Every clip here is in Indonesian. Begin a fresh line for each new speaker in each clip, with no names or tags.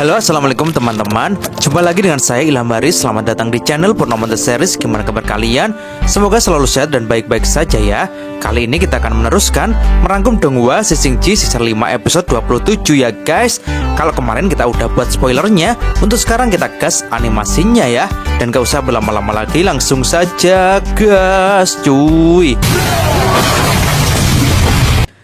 Halo, assalamualaikum teman-teman. Jumpa lagi dengan saya Ilham Baris. Selamat datang di channel Purnomo The Series. Gimana kabar kalian? Semoga selalu sehat dan baik-baik saja ya. Kali ini kita akan meneruskan merangkum Donghua Season G Season 5 episode 27 ya guys. Kalau kemarin kita udah buat spoilernya, untuk sekarang kita gas animasinya ya. Dan gak usah berlama-lama lagi, langsung saja gas cuy.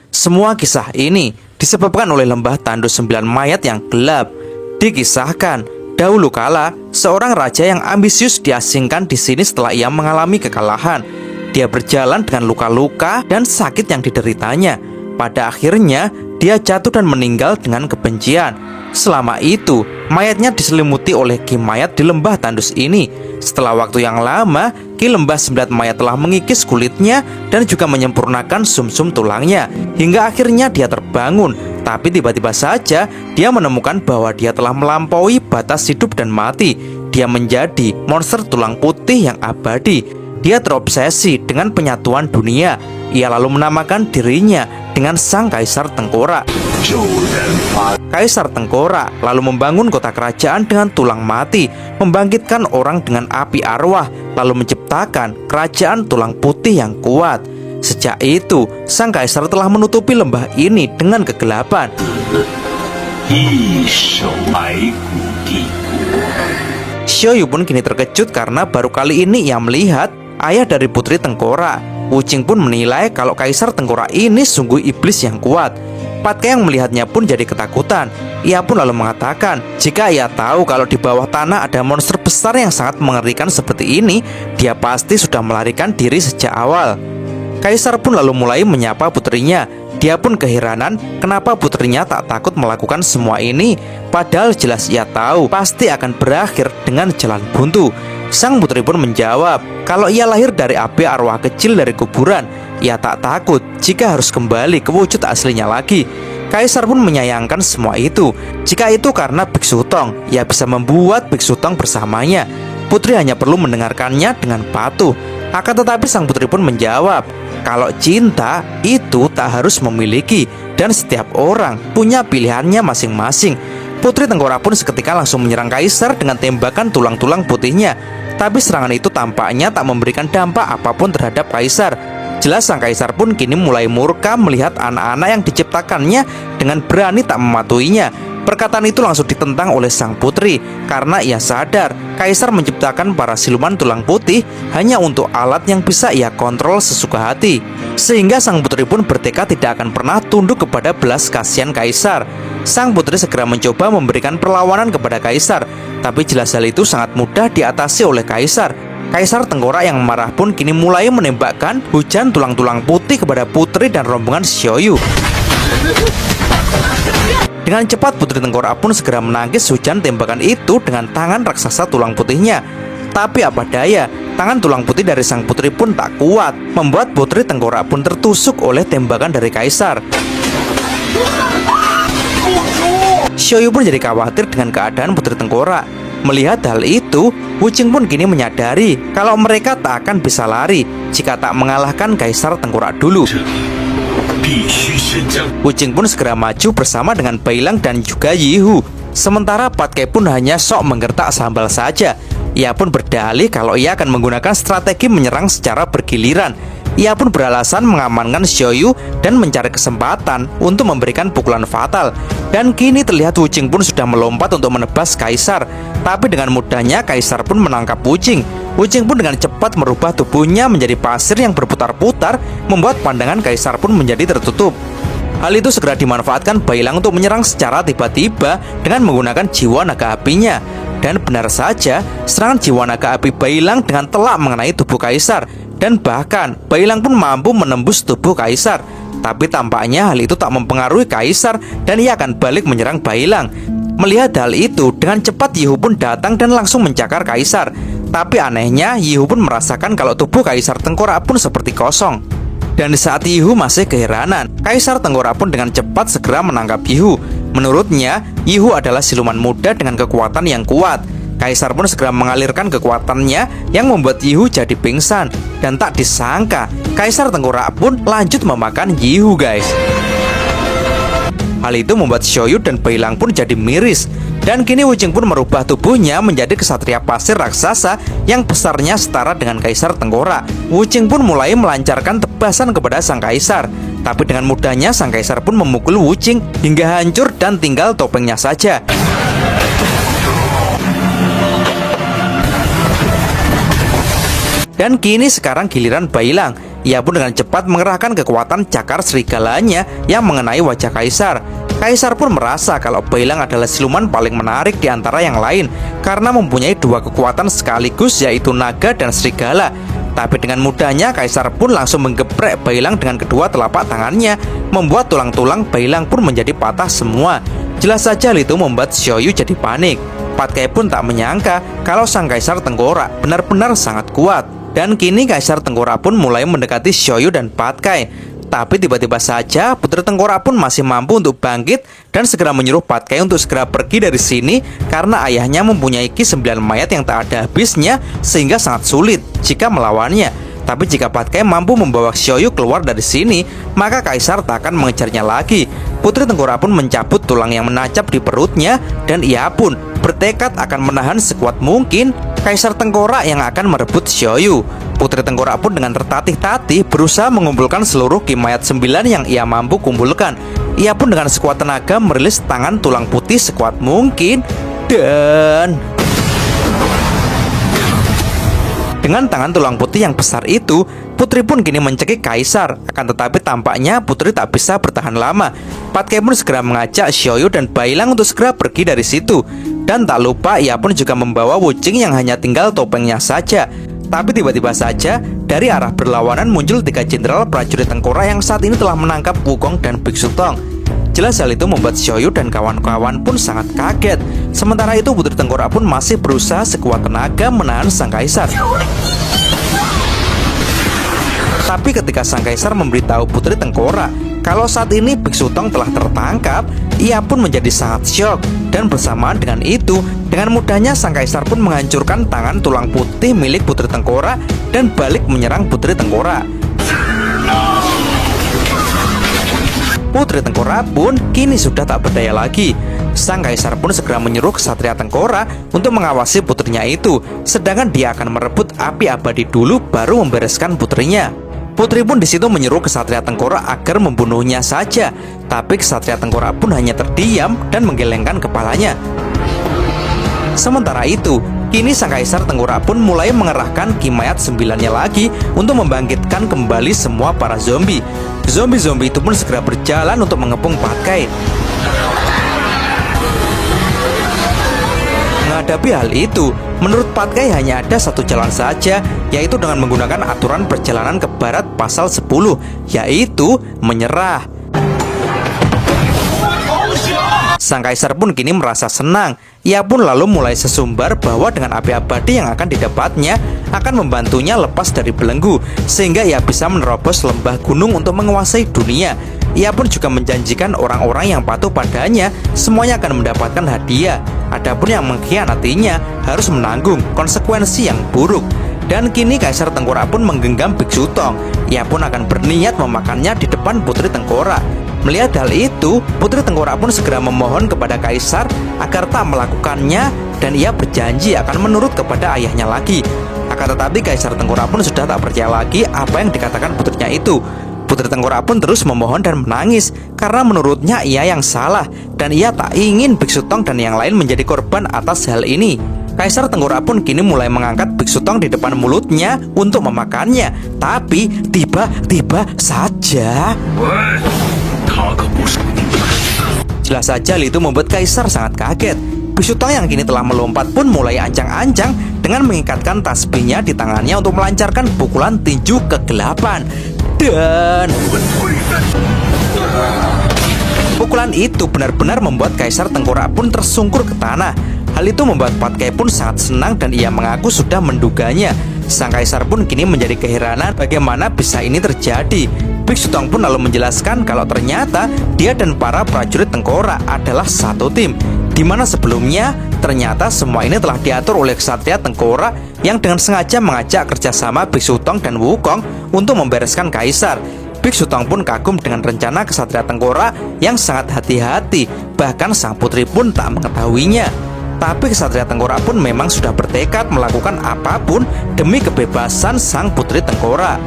Semua kisah ini disebabkan oleh lembah tandus 9 mayat yang gelap. Dikisahkan, dahulu kala, seorang raja yang ambisius diasingkan di sini setelah ia mengalami kekalahan. Dia berjalan dengan luka-luka dan sakit yang dideritanya. Pada akhirnya, dia jatuh dan meninggal dengan kebencian. Selama itu, mayatnya diselimuti oleh ki mayat di lembah tandus ini. Setelah waktu yang lama, ki lembah 9 mayat telah mengikis kulitnya dan juga menyempurnakan sumsum tulangnya. Hingga akhirnya dia terbangun. Tapi tiba-tiba saja dia menemukan bahwa dia telah melampaui batas hidup dan mati. Dia menjadi monster tulang putih yang abadi. Dia terobsesi dengan penyatuan dunia. Ia lalu menamakan dirinya dengan Sang Kaisar Tengkorak. Kaisar Tengkorak lalu membangun kota kerajaan dengan tulang mati, membangkitkan orang dengan api arwah, lalu menciptakan kerajaan tulang putih yang kuat. Sejak itu, Sang Kaisar telah menutupi lembah ini dengan kegelapan. Xiaoyu pun kini terkejut karena baru kali ini ia melihat ayah dari putri Tengkorak. Wuqing pun menilai kalau Kaisar Tengkorak ini sungguh iblis yang kuat. Pat Kang yang melihatnya pun jadi ketakutan. Ia pun lalu mengatakan, jika ia tahu kalau di bawah tanah ada monster besar yang sangat mengerikan seperti ini, dia pasti sudah melarikan diri sejak awal. Kaisar pun lalu mulai menyapa putrinya. Dia pun keheranan kenapa putrinya tak takut melakukan semua ini, padahal jelas ia tahu pasti akan berakhir dengan jalan buntu. Sang putri pun menjawab kalau ia lahir dari api arwah kecil dari kuburan. Ia tak takut jika harus kembali ke wujud aslinya lagi. Kaisar pun menyayangkan semua itu. Jika itu karena Biksu Tong, ia bisa membuat Biksu Tong bersamanya. Putri hanya perlu mendengarkannya dengan patuh. Akan tetapi sang putri pun menjawab kalau cinta itu tak harus memiliki, dan setiap orang punya pilihannya masing-masing. Putri Tengkorak pun seketika langsung menyerang Kaisar dengan tembakan tulang-tulang putihnya. Tapi serangan itu tampaknya tak memberikan dampak apapun terhadap Kaisar. Jelas sang Kaisar pun kini mulai murka melihat anak-anak yang diciptakannya dengan berani tak mematuhinya. Perkataan itu langsung ditentang oleh sang putri karena ia sadar Kaisar menciptakan para siluman tulang putih hanya untuk alat yang bisa ia kontrol sesuka hati. Sehingga sang putri pun bertekad tidak akan pernah tunduk kepada belas kasihan Kaisar. Sang putri segera mencoba memberikan perlawanan kepada Kaisar, tapi jelas hal itu sangat mudah diatasi oleh Kaisar. Kaisar Tengkorak yang marah pun kini mulai menembakkan hujan tulang-tulang putih kepada putri dan rombongan Xiaoyu. Dengan cepat putri Tengkorak pun segera menangkis hujan tembakan itu dengan tangan raksasa tulang putihnya. Tapi apa daya, tangan tulang putih dari sang putri pun tak kuat, membuat putri Tengkorak pun tertusuk oleh tembakan dari Kaisar. Xiaoyu pun jadi khawatir dengan keadaan putri Tengkorak. Melihat hal itu, Wuqing pun kini menyadari kalau mereka tak akan bisa lari jika tak mengalahkan Kaisar Tengkorak dulu. Wuqing pun segera maju bersama dengan Bailang dan juga Yihu. Sementara Pat Kang pun hanya sok menggertak sambal saja. Ia pun berdalih kalau ia akan menggunakan strategi menyerang secara bergiliran. Ia pun beralasan mengamankan Xiaoyu dan mencari kesempatan untuk memberikan pukulan fatal. Dan kini terlihat Wuqing pun sudah melompat untuk menebas Kaisar. Tapi dengan mudahnya Kaisar pun menangkap Wuqing. Wuqing pun dengan cepat merubah tubuhnya menjadi pasir yang berputar-putar, membuat pandangan Kaisar pun menjadi tertutup. Hal itu segera dimanfaatkan Bailang untuk menyerang secara tiba-tiba dengan menggunakan jiwa naga apinya. Dan benar saja, serangan jiwa naga api Bailang dengan telak mengenai tubuh Kaisar. Dan bahkan Bailang pun mampu menembus tubuh Kaisar. Tapi tampaknya hal itu tak mempengaruhi Kaisar dan ia akan balik menyerang Bailang. Melihat hal itu, dengan cepat Yihu pun datang dan langsung mencakar Kaisar. Tapi anehnya, Yihu pun merasakan kalau tubuh Kaisar Tengkorak pun seperti kosong. Dan di saat Yihu masih keheranan, Kaisar Tengkorak pun dengan cepat segera menangkap Yihu. Menurutnya, Yihu adalah siluman muda dengan kekuatan yang kuat. Kaisar pun segera mengalirkan kekuatannya yang membuat Yihu jadi pingsan. Dan tak disangka, Kaisar Tengkorak pun lanjut memakan Yihu guys. Hal itu membuat Xiaoyu dan Beilang pun jadi miris. Dan kini Wuqing pun merubah tubuhnya menjadi kesatria pasir raksasa yang besarnya setara dengan Kaisar Tengkorak. Wuqing pun mulai melancarkan tebasan kepada sang kaisar. Tapi dengan mudahnya sang kaisar pun memukul Wuqing hingga hancur dan tinggal topengnya saja. Dan kini sekarang giliran Beilang. Ia pun dengan cepat mengerahkan kekuatan cakar serigalanya yang mengenai wajah kaisar. Kaisar pun merasa kalau Beilang adalah siluman paling menarik di antara yang lain karena mempunyai dua kekuatan sekaligus, yaitu naga dan serigala. Tapi dengan mudahnya Kaisar pun langsung menggeprek Beilang dengan kedua telapak tangannya, membuat tulang-tulang Beilang pun menjadi patah semua. Jelas saja hal itu membuat Xiaoyu jadi panik. Patkai pun tak menyangka kalau sang Kaisar Tengkorak benar-benar sangat kuat. Dan kini Kaisar Tengkorak pun mulai mendekati Xiaoyu dan Patkai. Tapi tiba-tiba saja Putri Tengkorak pun masih mampu untuk bangkit dan segera menyuruh Patkai untuk segera pergi dari sini karena ayahnya mempunyai Ki 9 mayat yang tak ada habisnya sehingga sangat sulit jika melawannya. Tapi jika Patkai mampu membawa Xiaoyu keluar dari sini, maka Kaisar tak akan mengejarnya lagi. Putri Tengkorak pun mencabut tulang yang menancap di perutnya dan ia pun bertekad akan menahan sekuat mungkin Kaisar Tengkorak yang akan merebut Xiaoyu. Putri Tengkorak pun dengan tertatih-tatih berusaha mengumpulkan seluruh Ki mayat 9 yang ia mampu kumpulkan. Ia pun dengan sekuat tenaga merilis tangan tulang putih sekuat mungkin dan dengan tangan tulang putih yang besar itu, Putri pun kini mencekik Kaisar. Akan tetapi tampaknya Putri tak bisa bertahan lama. Patkai pun segera mengajak Xiaoyu dan Beilang untuk segera pergi dari situ. Dan tak lupa ia pun juga membawa Wuqing yang hanya tinggal topengnya saja. Tapi tiba-tiba saja dari arah berlawanan muncul 3 jenderal prajurit Tengkorak yang saat ini telah menangkap Wukong dan Biksu Tong. Jelas hal itu membuat Xiaoyu dan kawan-kawan pun sangat kaget. Sementara itu Putri Tengkorak pun masih berusaha sekuat tenaga menahan sang Kaisar. Tapi ketika sang Kaisar memberitahu Putri Tengkorak kalau saat ini Biksu Tong telah tertangkap, ia pun menjadi sangat syok. Dan bersamaan dengan itu, dengan mudahnya sang Kaisar pun menghancurkan tangan tulang putih milik Putri Tengkorak dan balik menyerang Putri Tengkorak. Putri Tengkorak pun kini sudah tak berdaya lagi. Sang Kaisar pun segera menyuruh kesatria Tengkorak untuk mengawasi putrinya itu, sedangkan dia akan merebut api abadi dulu baru membereskan putrinya. Putri pun di situ menyuruh kesatria Tengkorak agar membunuhnya saja, tapi kesatria Tengkorak pun hanya terdiam dan menggelengkan kepalanya. Sementara itu, kini sang Kaisar Tengkorak pun mulai mengerahkan Ki mayat 9-nya lagi untuk membangkitkan kembali semua para zombie. Zombie-zombie itu pun segera berjalan untuk mengepung Patkai. Menghadapi hal itu, menurut Patkai hanya ada satu jalan saja, yaitu dengan menggunakan aturan perjalanan ke barat pasal 10, yaitu menyerah. Sang Kaisar pun kini merasa senang. Ia pun lalu mulai sesumbar bahwa dengan api abadi yang akan didapatnya akan membantunya lepas dari belenggu, sehingga ia bisa menerobos lembah gunung untuk menguasai dunia. Ia pun juga menjanjikan orang-orang yang patuh padanya semuanya akan mendapatkan hadiah. Adapun yang mengkhianatinya harus menanggung konsekuensi yang buruk. Dan kini Kaisar Tengkorak pun menggenggam Biksu Tong. Ia pun akan berniat memakannya di depan Putri Tengkorak. Melihat hal itu, Putri Tengkorak pun segera memohon kepada Kaisar agar tak melakukannya dan ia berjanji akan menurut kepada ayahnya lagi. Akan tetapi Kaisar Tengkorak pun sudah tak percaya lagi apa yang dikatakan putrinya itu. Putri Tengkorak pun terus memohon dan menangis karena menurutnya ia yang salah dan ia tak ingin Biksu Tong dan yang lain menjadi korban atas hal ini. Kaisar Tengkorak pun kini mulai mengangkat Biksu Tong di depan mulutnya untuk memakannya. Tapi tiba-tiba saja jelas saja hal itu membuat Kaisar sangat kaget. Biksu Tong yang kini telah melompat pun mulai ancang-ancang dengan mengikatkan tasbihnya di tangannya untuk melancarkan pukulan tinju kegelapan. Dan pukulan itu benar-benar membuat Kaisar Tengkorak pun tersungkur ke tanah. Hal itu membuat Patkai pun sangat senang dan ia mengaku sudah menduganya. Sang Kaisar pun kini menjadi keheranan bagaimana bisa ini terjadi. Biksu Tong pun lalu menjelaskan kalau ternyata dia dan para prajurit Tengkorak adalah satu tim, di mana sebelumnya ternyata semua ini telah diatur oleh kesatria Tengkorak yang dengan sengaja mengajak kerjasama Biksu Tong dan Wukong untuk membereskan Kaisar. Biksu Tong pun kagum dengan rencana Ksatria Tengkorak yang sangat hati-hati. Bahkan sang putri pun tak mengetahuinya. Tapi Ksatria Tengkorak pun memang sudah bertekad melakukan apapun demi kebebasan sang putri Tengkorak.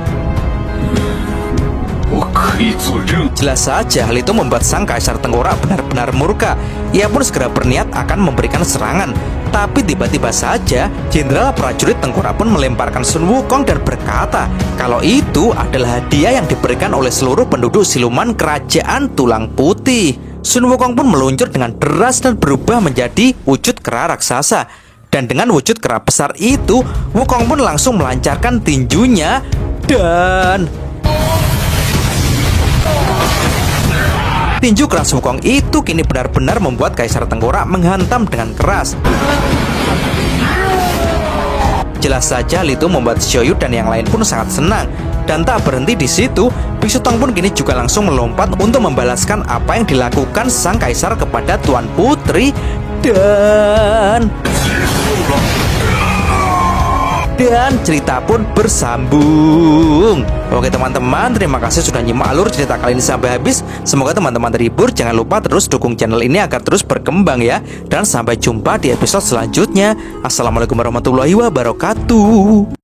Jelas saja hal itu membuat sang Kaisar Tengkorak benar-benar murka. Ia pun segera berniat akan memberikan serangan. Tapi tiba-tiba saja Jenderal Prajurit Tengkorak pun melemparkan Sun Wukong dan berkata kalau itu adalah hadiah yang diberikan oleh seluruh penduduk siluman Kerajaan Tulang Putih. Sun Wukong pun meluncur dengan deras dan berubah menjadi wujud kera raksasa. Dan dengan wujud kera besar itu, Wukong pun langsung melancarkan tinjunya dan tinju keras Wukong itu kini benar-benar membuat Kaisar Tengkorak menghantam dengan keras. Jelas saja hal itu membuat Xiaoyu dan yang lain pun sangat senang. Dan tak berhenti di situ, Biksu Tong pun kini juga langsung melompat untuk membalaskan apa yang dilakukan sang Kaisar kepada Tuan Putri. Dan cerita pun bersambung. Oke teman-teman, terima kasih sudah nyimak alur cerita kali ini sampai habis. Semoga teman-teman terhibur. Jangan lupa terus dukung channel ini agar terus berkembang ya. Dan sampai jumpa di episode selanjutnya. Assalamualaikum warahmatullahi wabarakatuh.